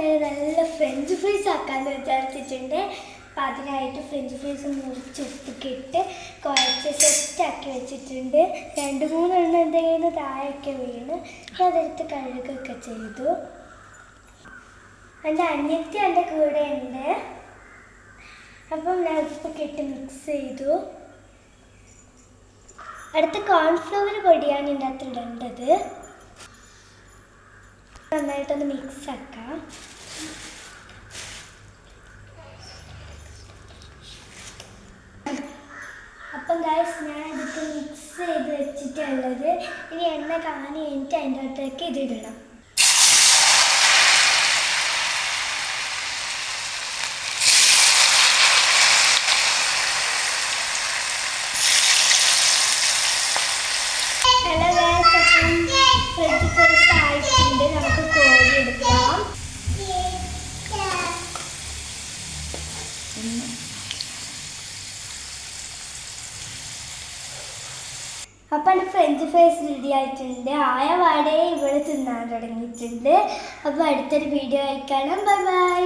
നല്ല French fries ആക്കാമെന്ന് വിചാരിച്ചിട്ടുണ്ട്. അപ്പം അതിനായിട്ട് ഫ്രഞ്ച് ഫ്രൈസ് മുറിച്ചൊപ്പൊക്കെ ഇട്ട് കുഴച്ച് സെറ്റാക്കി വെച്ചിട്ടുണ്ട്. 2-3 എണ്ണം എന്തെങ്കിലും താഴെയൊക്കെ വീണ് അതെടുത്ത് കഴുകുകയൊക്കെ ചെയ്തു. എൻ്റെ അനിയത്തി എൻ്റെ കൂടെ ഉണ്ട്. അപ്പം ഞാൻ ഉപ്പൊക്കെ ഇട്ട് മിക്സ് ചെയ്തു. അടുത്ത കോൺഫ്ലവർ പൊടിയാണ് ഇതിൻ്റെ അകത്ത് ഇടേണ്ടത്. നന്നായിട്ടൊന്ന് മിക്സ് ആക്കാം. അപ്പം ഗൈസ് ഞാൻ ഇതൊക്കെ മിക്സ് ചെയ്ത് വെച്ചിട്ടുള്ളത്. ഇനി എണ്ണ കാണി കഴിഞ്ഞിട്ട് അതിൻ്റെ അകത്തേക്ക് ഇതിടണം. ഫ്രഞ്ച് ഫ്രൈസ് ആയിട്ടുണ്ട്. നമുക്ക് കോരി എടുക്കാം. അപ്പം എൻ്റെ ഫ്രഞ്ച് ഫ്രൈസ് റെഡി ആയിട്ടുണ്ട്. ആയ പാടെ ഇവിടെ തിന്നാൻ തുടങ്ങിയിട്ടുണ്ട്. അപ്പോൾ അടുത്തൊരു വീഡിയോ ആയി കാണാം. Bye bye.